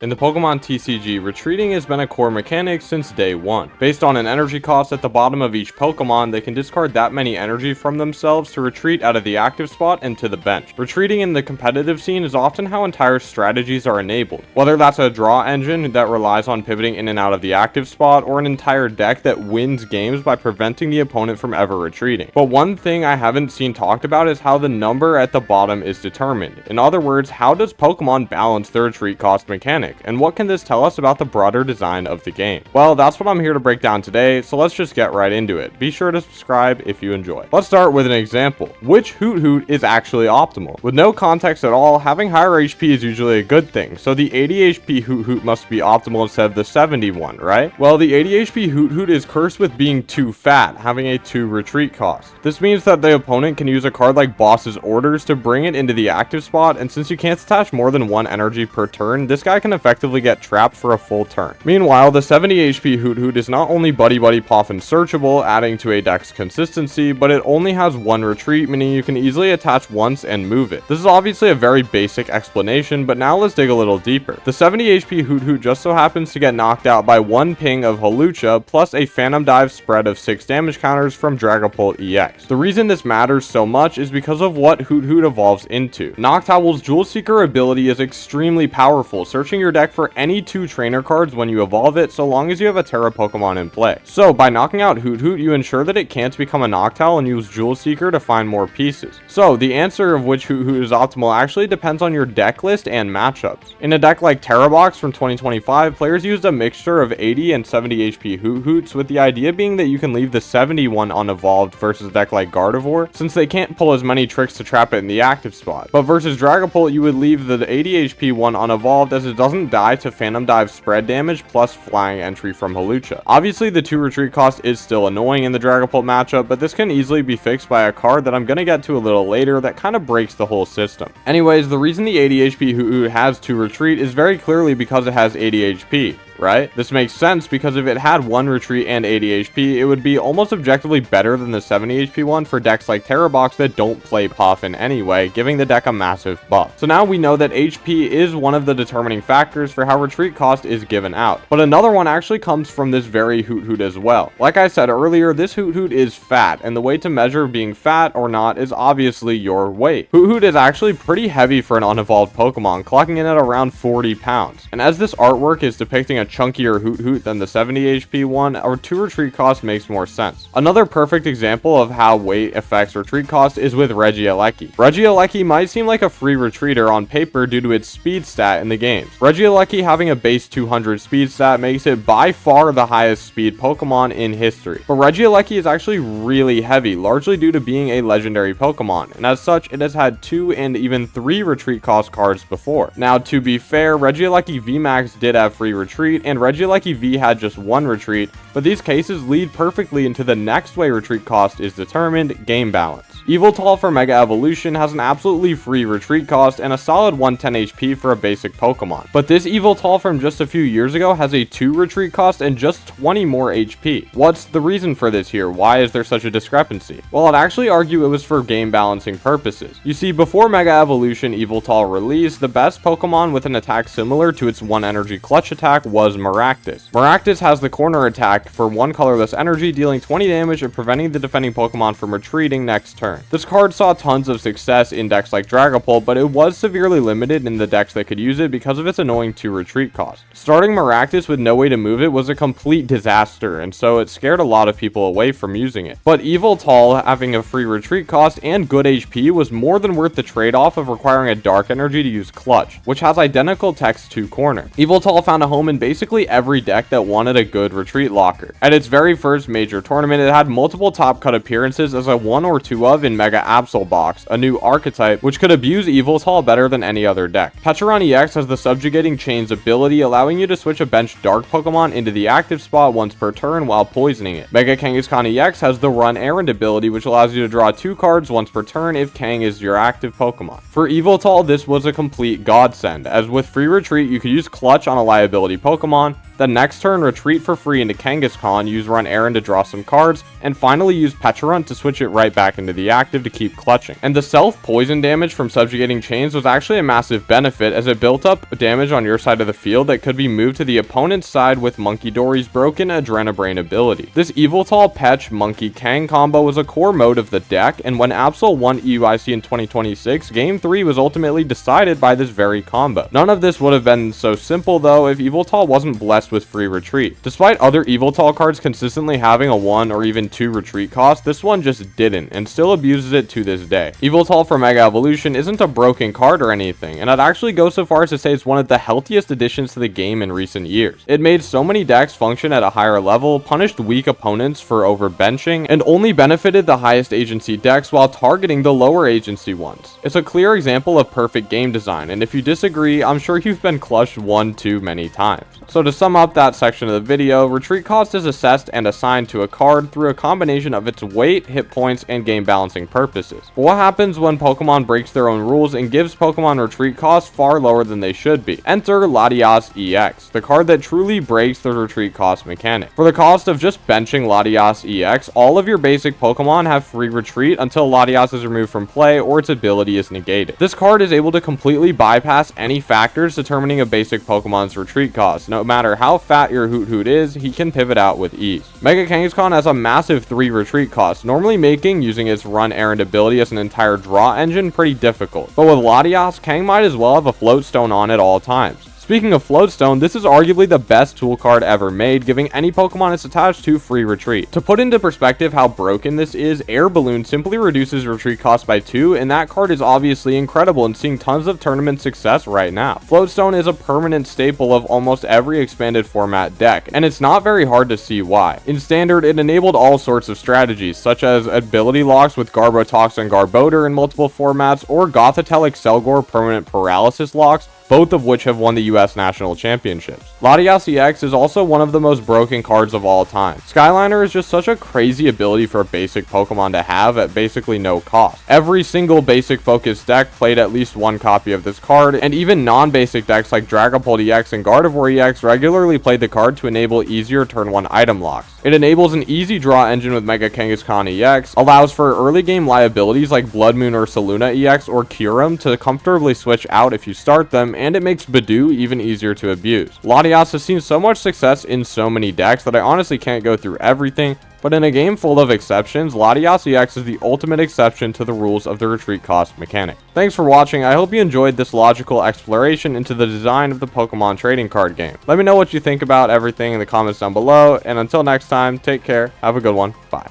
In the Pokemon TCG, retreating has been a core mechanic since day one. Based on an energy cost at the bottom of each Pokemon, they can discard that many energy from themselves to retreat out of the active spot and to the bench. Retreating in the competitive scene is often how entire strategies are enabled, whether that's a draw engine that relies on pivoting in and out of the active spot, or an entire deck that wins games by preventing the opponent from ever retreating. But one thing I haven't seen talked about is how the number at the bottom is determined. In other words, how does Pokemon balance the retreat cost mechanic? And what can this tell us about the broader design of the game? Well, that's what I'm here to break down today, so let's just get right into it. Be sure to subscribe if you enjoy. Let's start with an example. Which Hoot is actually optimal? With no context at all, having higher HP is usually a good thing, so the 80 HP Hoot must be optimal instead of the 71, right? Well, the 80 HP Hoot is cursed with being too fat, having a 2 retreat cost. This means that the opponent can use a card like Boss's Orders to bring it into the active spot, and since you can't attach more than 1 energy per turn, this guy can effectively get trapped for a full turn. Meanwhile, the 70 HP Hoot is not only Buddy Puff and searchable, adding to a deck's consistency, but it only has 1 retreat, meaning you can easily attach once and move it. This is obviously a very basic explanation, but now let's dig a little deeper. The 70 HP Hoot just so happens to get knocked out by 1 ping of Hawlucha, plus a Phantom Dive spread of 6 damage counters from Dragapult EX. The reason this matters so much is because of what Hoot evolves into. Noctowl's Jewel Seeker ability is extremely powerful, searching your deck for any 2 trainer cards when you evolve it, so long as you have a Terra Pokemon in play. So by knocking out Hoot, you ensure that it can't become a Noctowl and use Jewel Seeker to find more pieces. So the answer of which Hoot is optimal actually depends on your deck list and matchups. In a deck like Terra Box from 2025, players used a mixture of 80 and 70 HP Hoots, with the idea being that you can leave the 71 unevolved versus a deck like Gardevoir, since they can't pull as many tricks to trap it in the active spot. But versus Dragapult, you would leave the 80 HP one unevolved, as it doesn't die to Phantom Dive spread damage plus flying entry from Hawlucha. Obviously, the 2 retreat cost is still annoying in the Dragapult matchup, but this can easily be fixed by a card that I'm gonna get to a little later that kind of breaks the whole system. Anyways, the reason the 80 HP Hoot has 2 retreat is very clearly because it has 80 HP. Right? This makes sense because if it had 1 retreat and 80 HP, it would be almost objectively better than the 70 HP one for decks like Terra Box that don't play Puff in any way, giving the deck a massive buff. So now we know that HP is one of the determining factors for how retreat cost is given out. But another one actually comes from this very Hoot as well. Like I said earlier, this Hoot is fat, and the way to measure being fat or not is obviously your weight. Hoot is actually pretty heavy for an unevolved Pokemon, clocking in at around 40 pounds. And as this artwork is depicting a chunkier Hoot than the 70 HP one, our 2 retreat cost makes more sense. Another perfect example of how weight affects retreat cost is with Regieleki. Regieleki might seem like a free retreater on paper due to its speed stat in the games. Regieleki having a base 200 speed stat makes it by far the highest speed Pokemon in history. But Regieleki is actually really heavy, largely due to being a legendary Pokemon, and as such it has had 2 and even 3 retreat cost cards before. Now, to be fair, Regieleki VMAX did have free retreat, and Regieleki V had just 1 retreat, but these cases lead perfectly into the next way retreat cost is determined: game balance. Yveltal for Mega Evolution has an absolutely free retreat cost and a solid 110 HP for a basic Pokemon. But this Yveltal from just a few years ago has a 2 retreat cost and just 20 more HP. What's the reason for this here? Why is there such a discrepancy? Well, I'd actually argue it was for game balancing purposes. You see, before Mega Evolution Yveltal release, the best Pokemon with an attack similar to its 1 energy clutch attack was Maractus. Maractus has the corner attack for 1 colorless energy, dealing 20 damage and preventing the defending Pokemon from retreating next turn. This card saw tons of success in decks like Dragapult, but it was severely limited in the decks that could use it because of its annoying 2 retreat cost. Starting Maractus with no way to move it was a complete disaster, and so it scared a lot of people away from using it. But Yveltal having a free retreat cost and good HP was more than worth the trade-off of requiring a dark energy to use Clutch, which has identical text to corner. Yveltal found a home in basically every deck that wanted a good retreat locker. At its very first major tournament, it had multiple top cut appearances as a 1 or 2 of in Mega Absol Box, a new archetype which could abuse Yveltal better than any other deck. Pecharon EX has the Subjugating Chains ability, allowing you to switch a bench dark Pokemon into the active spot once per turn while poisoning it. Mega Kangaskhan EX has the Run Errand ability, which allows you to draw 2 cards once per turn if Kang is your active Pokemon. For Yveltal, this was a complete godsend, as with free retreat you could use Clutch on a liability Pokemon, then next turn retreat for free into Kangaskhan, use Run Aaron to draw some cards, and finally use Pecharunt to switch it right back into the active to keep clutching. And the self-poison damage from subjugating chains was actually a massive benefit, as it built up damage on your side of the field that could be moved to the opponent's side with Monkey Dory's broken Adrenabrain ability. This Yveltal Pech Monkey Kang combo was a core mode of the deck, and when Absol won EUIC in 2026, Game 3 was ultimately decided by this very combo. None of this would have been so simple though if Yveltal wasn't blessed with free retreat. Despite other Yveltal cards consistently having a 1 or even 2 retreat cost, this one just didn't, and still abuses it to this day. Yveltal for Mega Evolution isn't a broken card or anything, and I'd actually go so far as to say it's one of the healthiest additions to the game in recent years. It made so many decks function at a higher level, punished weak opponents for overbenching, and only benefited the highest agency decks while targeting the lower agency ones. It's a clear example of perfect game design, and if you disagree, I'm sure you've been clutched one too many times. So to sum up that section of the video, retreat cost is assessed and assigned to a card through a combination of its weight, hit points, and game balancing purposes. But what happens when Pokemon breaks their own rules and gives Pokemon retreat costs far lower than they should be? Enter Latias EX, the card that truly breaks the retreat cost mechanic. For the cost of just benching Latias EX, all of your basic Pokemon have free retreat until Latias is removed from play or its ability is negated. This card is able to completely bypass any factors determining a basic Pokemon's retreat cost. No matter how fat your Hoot is, he can pivot out with ease. Mega Kangaskhan has a massive 3 retreat cost, normally making using its Run Errand ability as an entire draw engine pretty difficult. But with Latias, Kang might as well have a Float Stone on at all times. Speaking of Float Stone, this is arguably the best tool card ever made, giving any Pokemon it's attached to free retreat. To put into perspective how broken this is, Air Balloon simply reduces retreat cost by 2, and that card is obviously incredible and seeing tons of tournament success right now. Float Stone is a permanent staple of almost every expanded format deck, and it's not very hard to see why. In Standard, it enabled all sorts of strategies, such as ability locks with Garbotox and Garbodor in multiple formats, or Gothitelle Excelgor permanent paralysis locks, both of which have won the US National Championships. Latias EX is also one of the most broken cards of all time. Skyliner is just such a crazy ability for a basic Pokemon to have at basically no cost. Every single basic focused deck played at least one copy of this card, and even non-basic decks like Dragapult EX and Gardevoir EX regularly played the card to enable easier turn 1 item locks. It enables an easy draw engine with Mega Kangaskhan EX, allows for early game liabilities like Blood Moon or Saluna EX or Kyurem to comfortably switch out if you start them, and it makes Badoo even easier to abuse. Latias has seen so much success in so many decks that I honestly can't go through everything, but in a game full of exceptions, Latias EX is the ultimate exception to the rules of the retreat cost mechanic. Thanks for watching. I hope you enjoyed this logical exploration into the design of the Pokemon trading card game. Let me know what you think about everything in the comments down below, and until next time, take care, have a good one, bye.